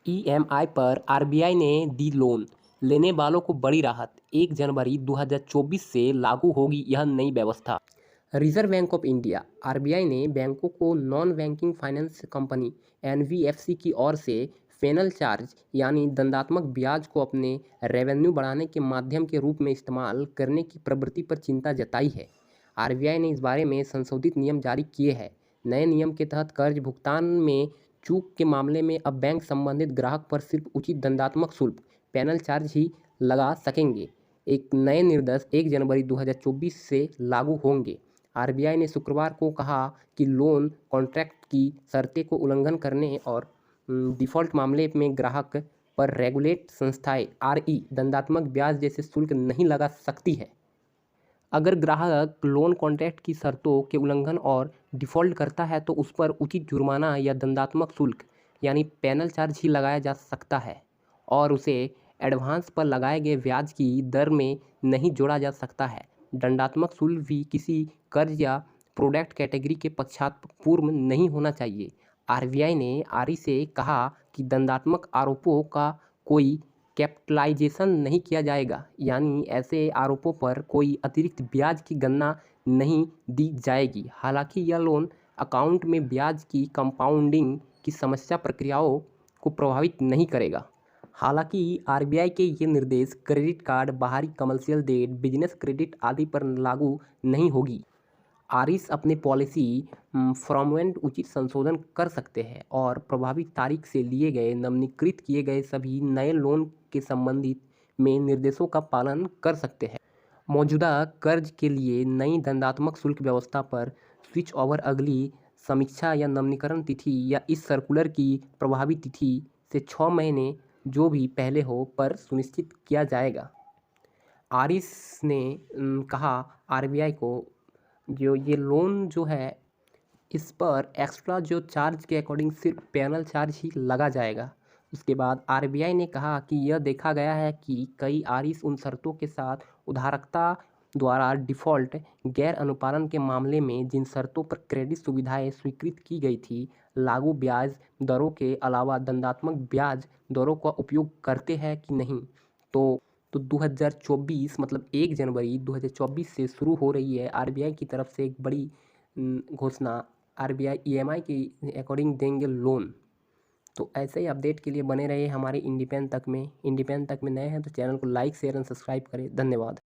EMI पर RBI ने दी loan लेने वालों को बड़ी राहत। 1 जनवरी 2024 से लागू होगी यह नई व्यवस्था। Reserve bank of India RBI ने बैंकों को non banking finance company NBFC की ओर से पेनल चार्ज यानी दंडात्मक ब्याज को अपने रेवेन्यू बढ़ाने के माध्यम के रूप में इस्तेमाल करने की प्रवृत्ति पर चिंता जताई है। आरबीआई ने इस बारे में संशोधित नियम जारी किए हैं। नए नियम के तहत कर्ज भुगतान में चूक के मामले में अब बैंक संबंधित ग्राहक पर सिर्फ उचित दंडात्मक शुल्क पेनल चार्ज ही लगा सकेंगे। एक नए निर्देश 1 जनवरी 2024 से लागू होंगे। आरबीआई ने शुक्रवार को कहा कि लोन कॉन्ट्रैक्ट की शर्तें को उल्लंघन करने और डिफ़ॉल्ट मामले में ग्राहक पर रेगुलेट संस्थाएं दंडात्मक ब्याज जैसे शुल्क नहीं लगा सकती है। अगर ग्राहक लोन कॉन्ट्रैक्ट की शर्तों के उल्लंघन और डिफ़ॉल्ट करता है तो उस पर उचित जुर्माना या दंडात्मक शुल्क यानी पेनल चार्ज ही लगाया जा सकता है और उसे एडवांस पर लगाए गए ब्याज की दर में नहीं जोड़ा जा सकता है। दंडात्मक शुल्क भी किसी कर्ज या प्रोडक्ट कैटेगरी के पश्चात पूर्व नहीं होना चाहिए। आरबीआई ने आरई से कहा कि दंडात्मक आरोपों का कोई कैपिटलाइजेशन नहीं किया जाएगा, यानी ऐसे आरोपों पर कोई अतिरिक्त ब्याज की गणना नहीं दी जाएगी। हालांकि यह लोन अकाउंट में ब्याज की कंपाउंडिंग की समस्या प्रक्रियाओं को प्रभावित नहीं करेगा। हालांकि आरबीआई के ये निर्देश क्रेडिट कार्ड, बाहरी कमर्शियल डेट, बिजनेस क्रेडिट आदि पर लागू नहीं होगी। आरईस अपने पॉलिसी फॉर्मेट उचित संशोधन कर सकते हैं और प्रभावी तारीख से लिए गए नवीनीकृत किए गए सभी नए लोन के संबंधित में निर्देशों का पालन कर सकते हैं। मौजूदा कर्ज के लिए नई दंडात्मक शुल्क व्यवस्था पर स्विच ओवर अगली समीक्षा या नवीनीकरण तिथि या इस सर्कुलर की प्रभावी तिथि से 6 महीने जो भी पहले हो पर सुनिश्चित किया जाएगा। आरईस ने कहा आरबीआई को जो ये लोन जो है इस पर एक्स्ट्रा जो चार्ज के अकॉर्डिंग सिर्फ पेनल चार्ज ही लगा जाएगा। उसके बाद आरबीआई ने कहा कि यह देखा गया है कि कई आरईस उन शर्तों के साथ उधारकर्ता द्वारा डिफ़ॉल्ट गैर अनुपालन के मामले में जिन शर्तों पर क्रेडिट सुविधाएं स्वीकृत की गई थी लागू ब्याज दरों के अलावा दंडात्मक ब्याज दरों का उपयोग करते हैं कि नहीं। तो 2024 मतलब 1 जनवरी 2024 से शुरू हो रही है आरबीआई की तरफ से एक बड़ी घोषणा। आरबीआई ईएमआई के अकॉर्डिंग देंगे लोन। तो ऐसे ही अपडेट के लिए बने रहिए हमारे इंडिपेंडेंट तक में नए हैं तो चैनल को लाइक शेयर एंड सब्सक्राइब करें। धन्यवाद।